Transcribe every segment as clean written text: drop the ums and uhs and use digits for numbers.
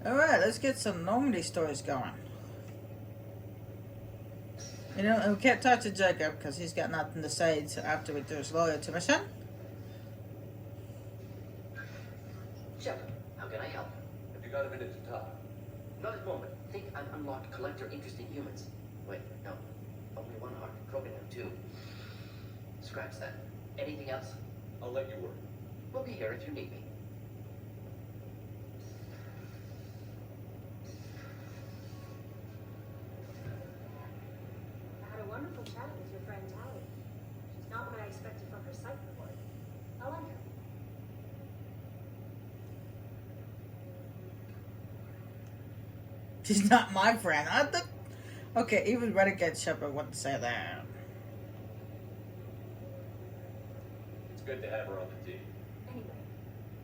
Alright, let's get some Normandy stories going. You know, we can't talk to Jacob because he's got nothing to say after we do his loyalty mission. Shepard, how can I help? Have you got a minute to talk? Not at the moment. Think I'm unlocked collector interest in humans. Wait, no. Only one heart. Krogan have two. Scratch that. Anything else? I'll let you work. We'll be here if you need me. I had a wonderful chat with your friend Tally. She's not what I expected from her psych report. I like her. She's not my friend. Okay, even Renegade Shepard wouldn't say that. It's good to have her on the team. Anyway,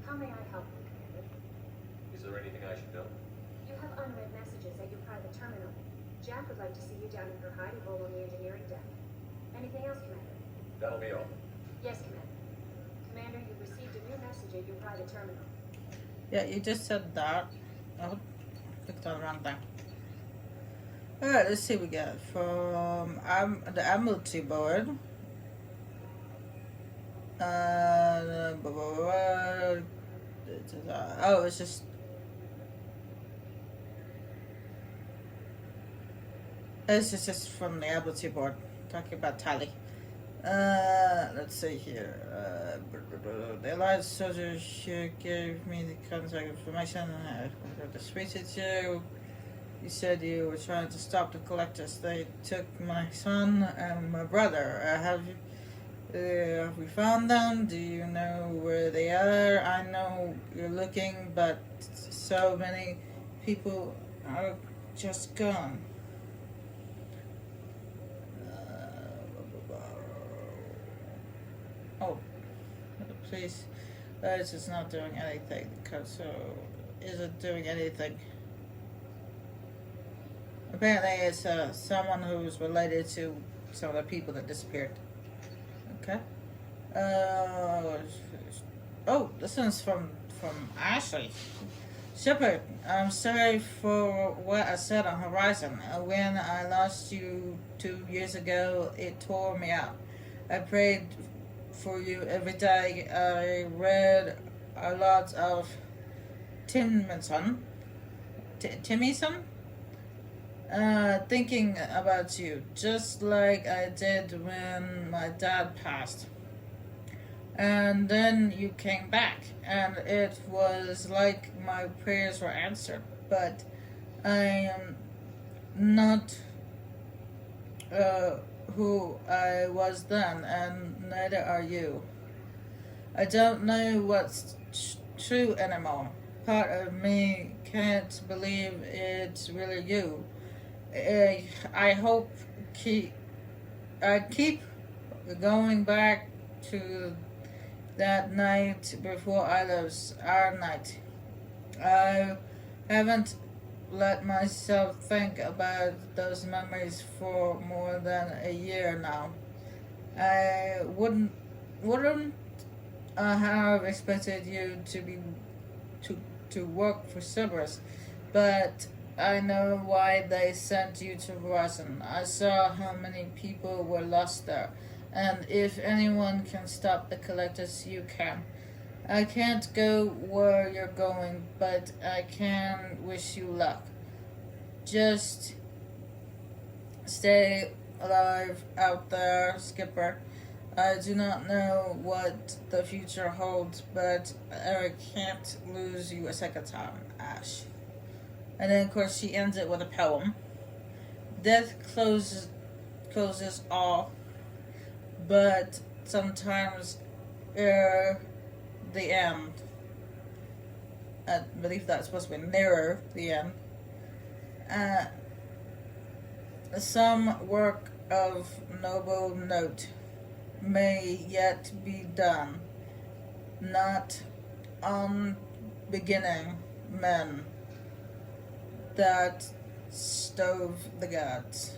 how may I help you, Commander? Is there anything I should know? You have unread messages at your private terminal. Jack would like to see you down in her hidey hole on the engineering deck. Anything else, Commander? That'll be all. Yes, Commander. Commander, you've received a new message at your private terminal. Yeah, you just said that. Oh, clicked on the wrong thing. Alright, let's see what we got from the Admiralty board. Oh, it's just. This is just from the Admiralty board, talking about Tally. Let's see here. The Allied soldiers gave me the contact information. I wrote the speech at you. You said you were trying to stop the collectors. They took my son and my brother. Have we found them? Do you know where they are? I know you're looking, but so many people are just gone. Oh, please. This is not doing anything. So, is it doing anything? Apparently, it's someone who's related to some of the people that disappeared. Okay. Oh, this one's from Ashley. Shepard, I'm sorry for what I said on Horizon. When I lost you 2 years ago, it tore me up. I prayed for you every day. I read a lot of Timmyson, thinking about you, just like I did when my dad passed. And then you came back, and it was like my prayers were answered. But I am not who I was then, and neither are you. I don't know what's true anymore. Part of me can't believe it's really you. I hope I keep going back to that night before I lose our night. I haven't let myself think about those memories for more than a year now. I wouldn't have expected you to work for Cerberus, but I know why they sent you to Horizon. I saw how many people were lost there, and if anyone can stop the collectors, you can. I can't go where you're going, but I can wish you luck. Just stay alive out there, Skipper. I do not know what the future holds, but I can't lose you a second time, Ash. And then, of course, she ends it with a poem. Death closes all, but sometimes the end. I believe that's supposed to be nearer the end. Some work of noble note may yet be done, not on beginning men that stove the gods.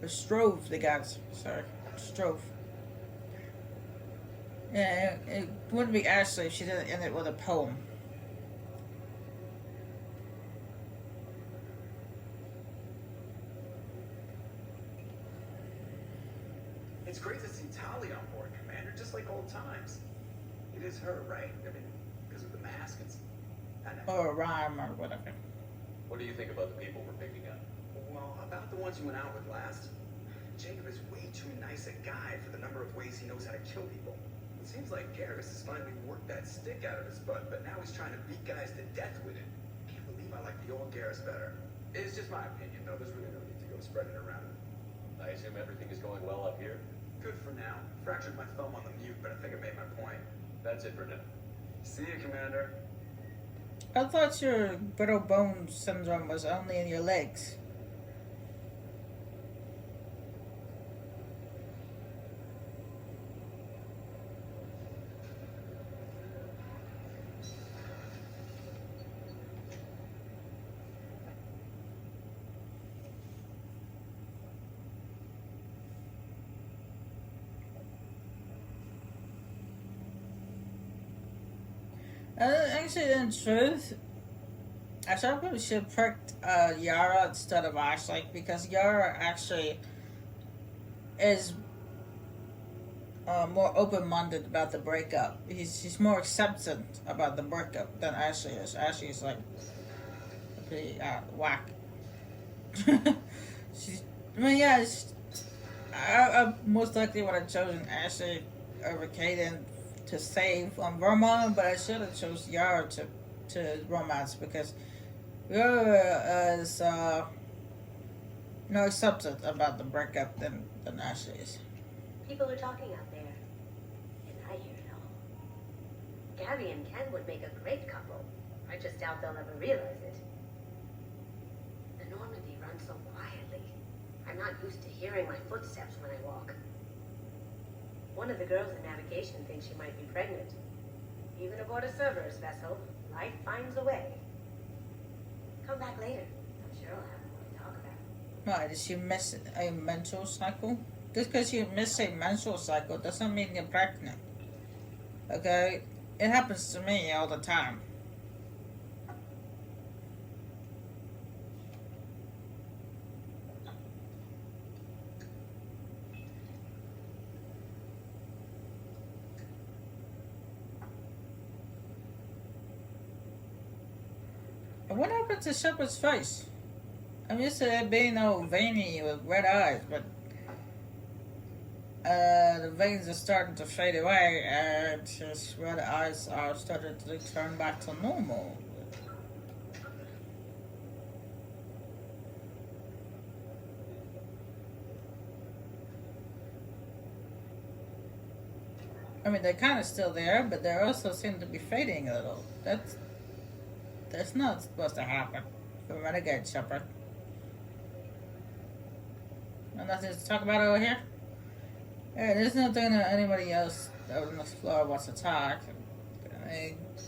Or strove the gods, sorry. Strove. Yeah, it wouldn't be Ashley if she didn't end it with a poem. times. It is her, right? I mean, because of the mask. I know. Or a rhyme or whatever. What do you think about the people we're picking up? Well, about the ones you went out with last. Jacob is way too nice a guy for the number of ways he knows how to kill people. It seems like Garrus has finally worked that stick out of his butt, but now he's trying to beat guys to death with it. Can't believe I like the old Garrus better. It's just my opinion, though. There's really no need to go spreading it around. I assume everything is going well up here? Good for now. Fractured my thumb on the mute, but I think I made my point. That's it for now. See you, Commander. I thought your brittle bone syndrome was only in your legs. Actually, in truth, I probably should have picked Yara instead of Ashley, because Yara actually is more open-minded about the breakup. She's more acceptant about the breakup than Ashley is. Ashley's like pretty whack. I most likely would have chosen Ashley over Kaden to save Vermont, but I should have chose Yara to romance, because Yara is more acceptant about the breakup than Ashley is. People are talking out there, and I hear it all. Gabby and Ken would make a great couple. I just doubt they'll ever realize it. The Normandy runs so quietly. I'm not used to hearing my footsteps when I walk. One of the girls in navigation thinks she might be pregnant. Even aboard a Cerberus vessel, life finds a way. Come back later. I'm sure I'll have more to talk about. Why, did she miss a menstrual cycle? Just because you miss a menstrual cycle doesn't mean you're pregnant. Okay? It happens to me all the time. What happened to Shepard's face? I'm used to it being all veiny with red eyes, but the veins are starting to fade away, and his red eyes are starting to turn back to normal. I mean, they're kind of still there, but they also seem to be fading a little. That's not supposed to happen for Renegade Shepard. Nothing to talk about over here? Yeah, there's nothing that anybody else on this floor wants to talk.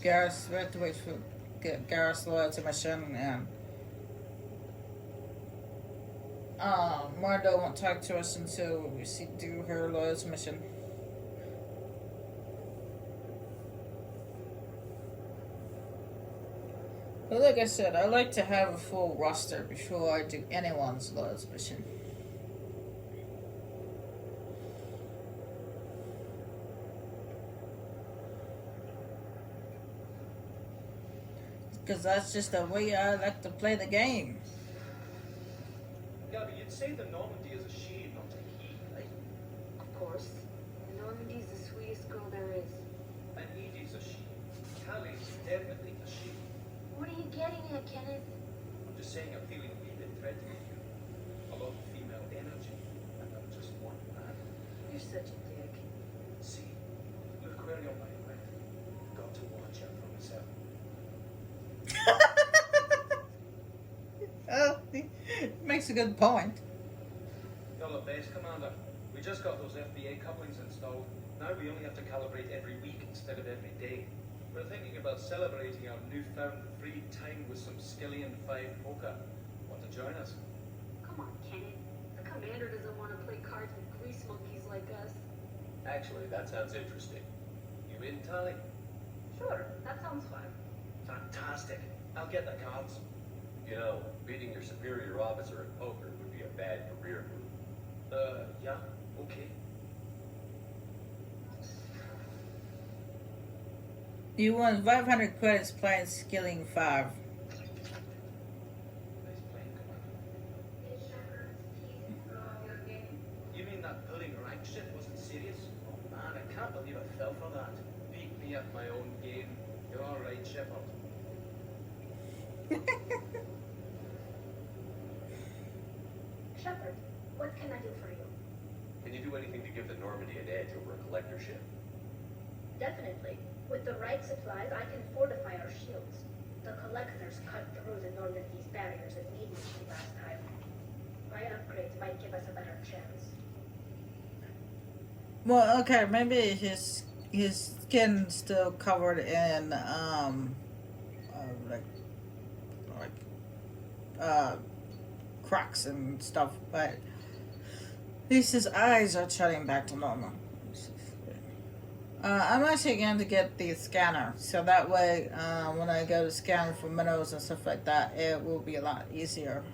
Garrus, we have to wait for Garrus' loyalty mission, and Mardo won't talk to us until we do her loyalty mission. But like I said, I like to have a full roster before I do anyone's loyalty mission. Because that's just the way I like to play the game. Gabby, you'd say the Normandy is a she, not a he, right? Of course. Normandy's the sweetest girl there is. And Edie's a she. Callie's definitely a she. What are you getting at, Kenneth? I'm just saying I'm feeling a wee bit threatened here. A lot of female energy, and I'm just one man. You're such a dick. See, look where you're my friend. Got to watch out for myself. Oh, he makes a good point. You're the best, Commander. We just got those FBA couplings installed. Now we only have to calibrate every week instead of every day. We're thinking about celebrating our newfound free time with some Skillian 5 poker. Want to join us? Come on, Kenneth. The commander doesn't want to play cards with grease monkeys like us. Actually, that sounds interesting. You in, Tali? Sure, that sounds fun. Fantastic. I'll get the cards. You know, beating your superior officer at poker would be a bad career move. Yeah, okay. You won 500 credits playing Skilling 5. Nice playing, Commander. You mean that pulling rank shit wasn't serious? Oh man, I can't believe I fell for that. Beat me at my own game. You're alright, Shepard. Shepard, what can I do for you? Can you do anything to give the Normandy an edge over a collector ship? Definitely. With the right supplies, I can fortify our shields. The collectors cut through the Normandy's barriers immediately last time. My upgrades might give us a better chance. Well, okay, maybe his skin's still covered in cracks and stuff, but at least his eyes are turning back to normal. I'm actually going to get the scanner, so that way when I go to scan for minerals and stuff like that, it will be a lot easier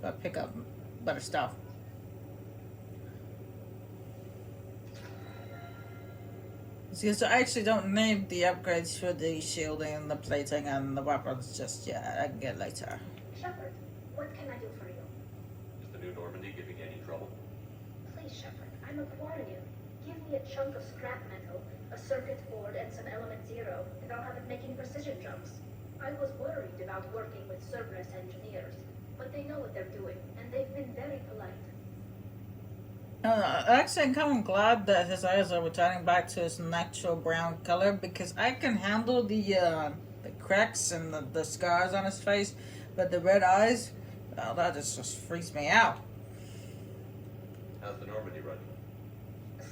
to pick up better stuff. Because I actually don't need the upgrades for the shielding, the plating, and the weapons just yet. I can get later. Shepard, what can I do for you? Is the new Normandy giving you any trouble? Please, Shepard, I'm a Quarian. Give me a chunk of scrap metal, a circuit board, and some element zero, and I'll have it making precision jumps. I was worried about working with Cerberus engineers, but they know what they're doing, and they've been very polite. Actually, I'm kind of glad that his eyes are returning back to his natural brown color, because I can handle the cracks and the scars on his face, but the red eyes, well, that just freaks me out. How's the Normandy running?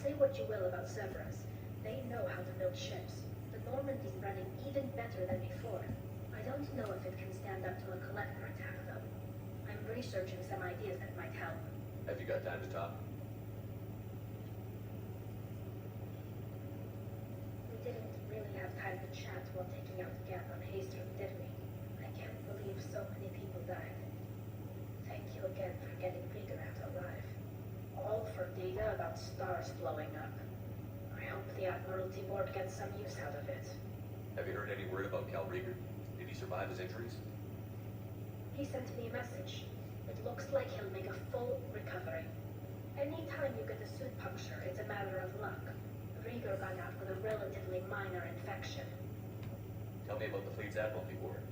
Say what you will about Cerberus. They know how to build ships. The Normandy's running even better than before. I don't know if it can stand up to a collector attack, though. I'm researching some ideas that might help. Have you got time to talk? We didn't really have time to chat while taking out the gap on Haystrom, did we? I can't believe so many people died. Thank you again for getting Rieger out alive. All for data about stars blowing up. I hope the Admiralty Board gets some use out of it. Have you heard any word about Cal Rieger? Did he survive his injuries? He sent me a message. It looks like he'll make a full recovery. Anytime you get a suit puncture, it's a matter of luck. Rieger got out with a relatively minor infection. Tell me about the fleet's Admiralty Board.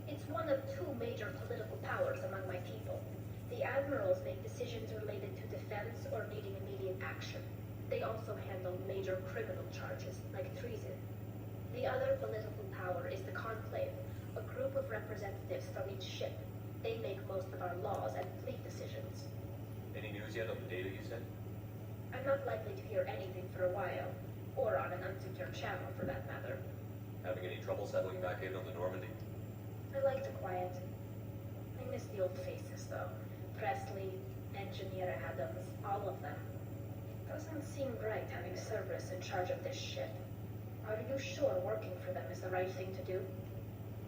It's one of two major political powers among my people. The admirals make decisions related to defense or needing immediate action. They also handle major criminal charges, like treason. The other political power is the Conclave, a group of representatives from each ship. They make most of our laws and fleet decisions. Any news yet on the data you sent? I'm not likely to hear anything for a while, or on an unsecure channel for that matter. Having any trouble settling back in on the Normandy? I like the quiet. I miss the old faces, though. Presley, Engineer Adams, all of them. It doesn't seem right having Cerberus in charge of this ship. Are you sure working for them is the right thing to do?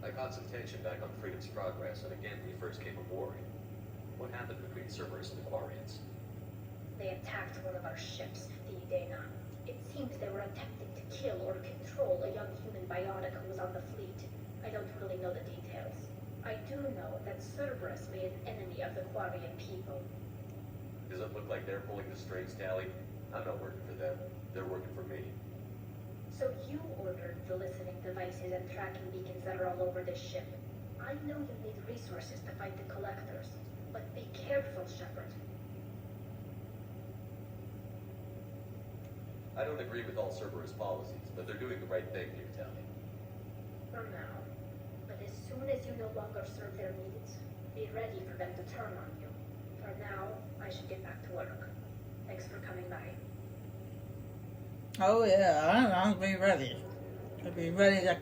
I caught some tension back on Freedom's Progress, and again when we first came aboard. What happened between Cerberus and the Quarians? They attacked one of our ships, the Idena. It seems they were attempting to kill or control a young human biotic who was on the fleet. I don't really know the details. I do know that Cerberus made an enemy of the Quarian people. Does it look like they're pulling the strings, Tally? I'm not working for them. They're working for me. So you ordered the listening devices and tracking beacons that are all over this ship. I know you need resources to fight the collectors, but be careful, Shepard. I don't agree with all Cerberus policies, but they're doing the right thing here, Tally. For now. But as soon as you no longer serve their needs, be ready for them to turn on you. For now, I should get back to work. Thanks for coming by. Oh yeah, I'll be ready. I'll be ready to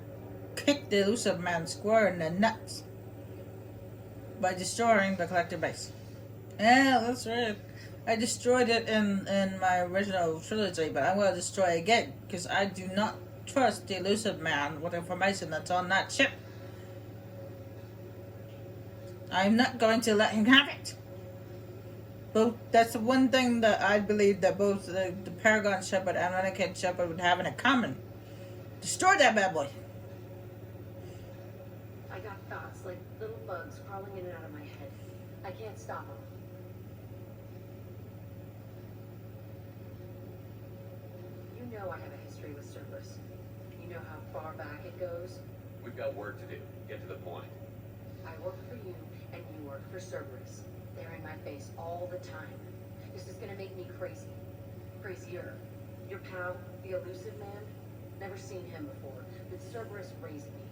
kick the elusive man square in the nuts by destroying the collector base. Yeah, that's right. I destroyed it in my original trilogy, but I'm going to destroy it again because I do not trust the elusive man with information that's on that ship. I'm not going to let him have it. Both, that's the one thing that I believe that both the Paragon Shepherd and Renegade Shepherd would have in common. Destroy that bad boy. I got thoughts like little bugs crawling in and out of my head. I can't stop them. You know I have a history with Cerberus. You know how far back it goes. We've got work to do. Get to the point. I work for you, and you work for Cerberus. They're in my face all the time. This is gonna make me crazy. Crazier. Your pal, the elusive man? Never seen him before, but Cerberus raised me.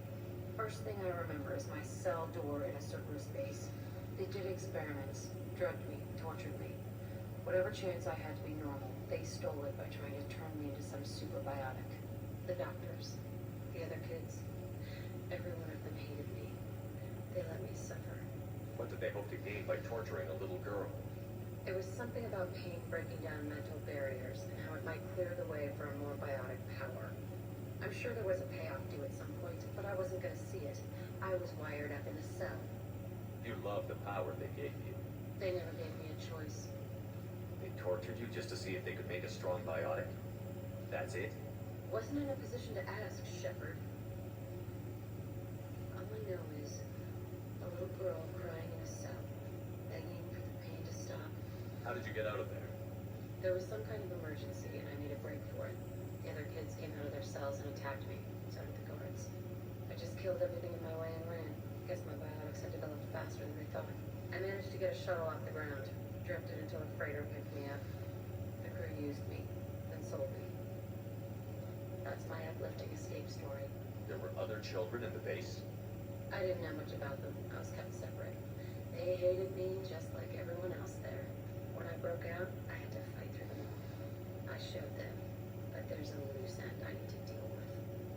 First thing I remember is my cell door in a Cerberus base. They did experiments, drugged me, tortured me. Whatever chance I had to be normal, they stole it by trying to turn me into some superbiotic. The doctors, the other kids, every one of them hated me. They let me suffer. What did they hope to gain by torturing a little girl? It was something about pain breaking down mental barriers and how it might clear the way for a more biotic power. I'm sure there was a payoff due at some point, but I wasn't going to see it. I was wired up in a cell. You loved the power they gave you. They never gave me a choice. They tortured you just to see if they could make a strong biotic? That's it? Wasn't in a position to ask, Shepard. All I know is a little girl crying in a cell, begging for the pain to stop. How did you get out of there? There was some kind of emergency, and I made a break for it. The other kids came out of their cells and attacked me. So did the guards. I just killed everything in my way and ran. Guess my biotics had developed faster than I thought. I managed to get a shuttle off the ground, drifted until a freighter picked me up. The crew used me, then sold me. That's my uplifting escape story. There were other children in the base? I didn't know much about them. I was kept separate. They hated me just like everyone else there. When I broke out, I had to fight through them all. I showed them that there's a loose end I need to deal with.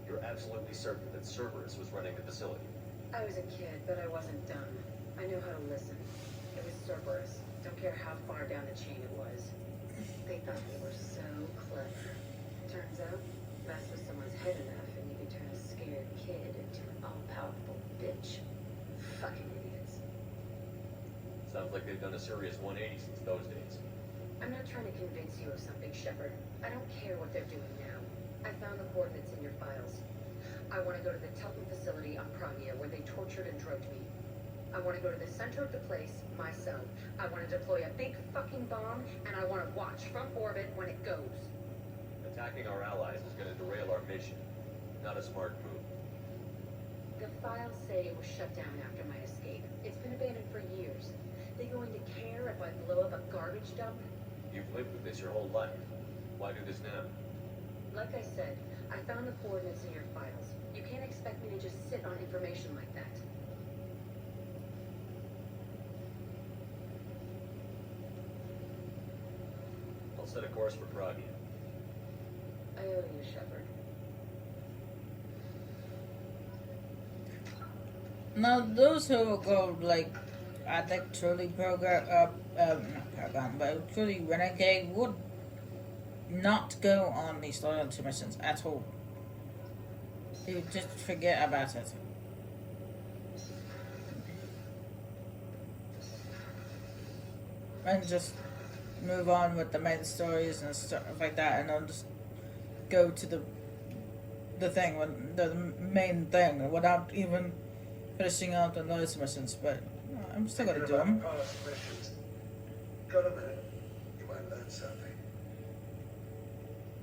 You're absolutely certain that Cerberus was running the facility? I was a kid, but I wasn't dumb. I knew how to listen. It was Cerberus. Don't care how far down the chain it was. They thought they were so clever. Turns out, mess with someone's head enough and you can turn a scared kid into an all-powerful bitch. Fucking idiots. Sounds like they've done a serious 180 since those days. I'm not trying to convince you of something, Shepard. I don't care what they're doing now. I found the coordinates in your files. I want to go to the Telton facility on Pragia where they tortured and drugged me. I want to go to the center of the place, myself. I want to deploy a big fucking bomb, and I want to watch from orbit when it goes. Attacking our allies is going to derail our mission. Not a smart move. The files say it was shut down after my escape. It's been abandoned for years. They going to care if I blow up a garbage dump? You've lived with this your whole life. Why do this now? Like I said, I found the coordinates in your files. You can't expect me to just sit on information like that. I'll set a course for Pragia. I owe you, Shepard. Now, those who go, like, I think truly not program, but truly Renegade would not go on these loyalty missions at all. They would just forget about it. And just move on with the main stories and stuff like that, and then just go to the thing, the main thing, without even finishing out the loyalty missions. But I'm still gonna do them. Past missions. Got a minute? You might learn something.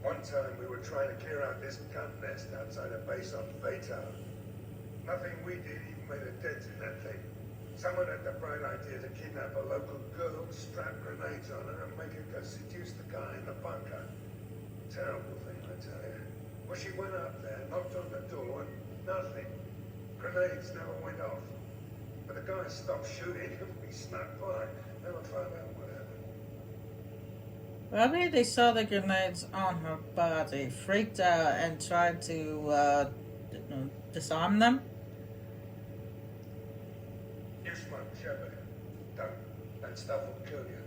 One time we were trying to clear out this gun nest outside a base on Baytown. Nothing we did even made a dent in that thing. Someone had the bright idea to kidnap a local girl, strap grenades on her, and make her go seduce the guy in the bunker. Terrible thing, I tell you. Well, she went up there, knocked on the door, and nothing. Grenades never went off. But the guy stopped shooting and we snuck by. Never found out what happened. Maybe they saw the grenades on her body, freaked out, and tried to disarm them. You smoke, Shepard. Don't. That stuff will kill you.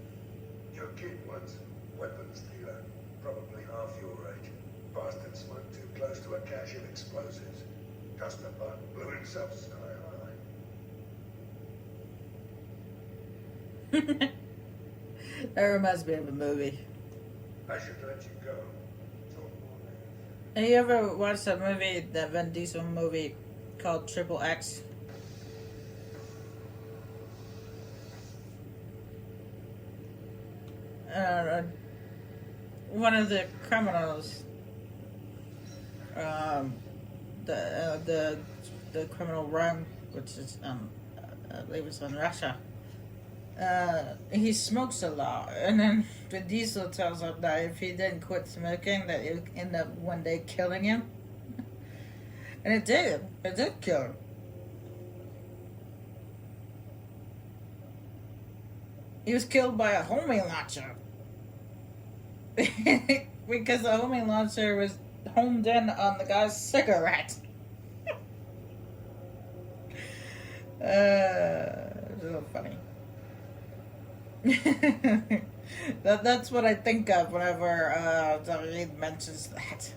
Your kid once, weapons dealer, probably half your age. Bastard smoked too close to a cache of explosives. Tossed a button, blew himself sky high. That reminds me of a movie. I should let you go. Talk more later. Have you ever watched that movie, that Vin Diesel movie called Triple X? One of the criminals, the criminal Rome, which is I believe it's in Russia. He smokes a lot, and then Vin Diesel tells him that if he didn't quit smoking, that it would end up one day killing him. And it did. It did kill him. He was killed by a homing launcher. Because the homing launcher was homed in on the guy's cigarette. It's a little funny. That's what I think of whenever David mentions that.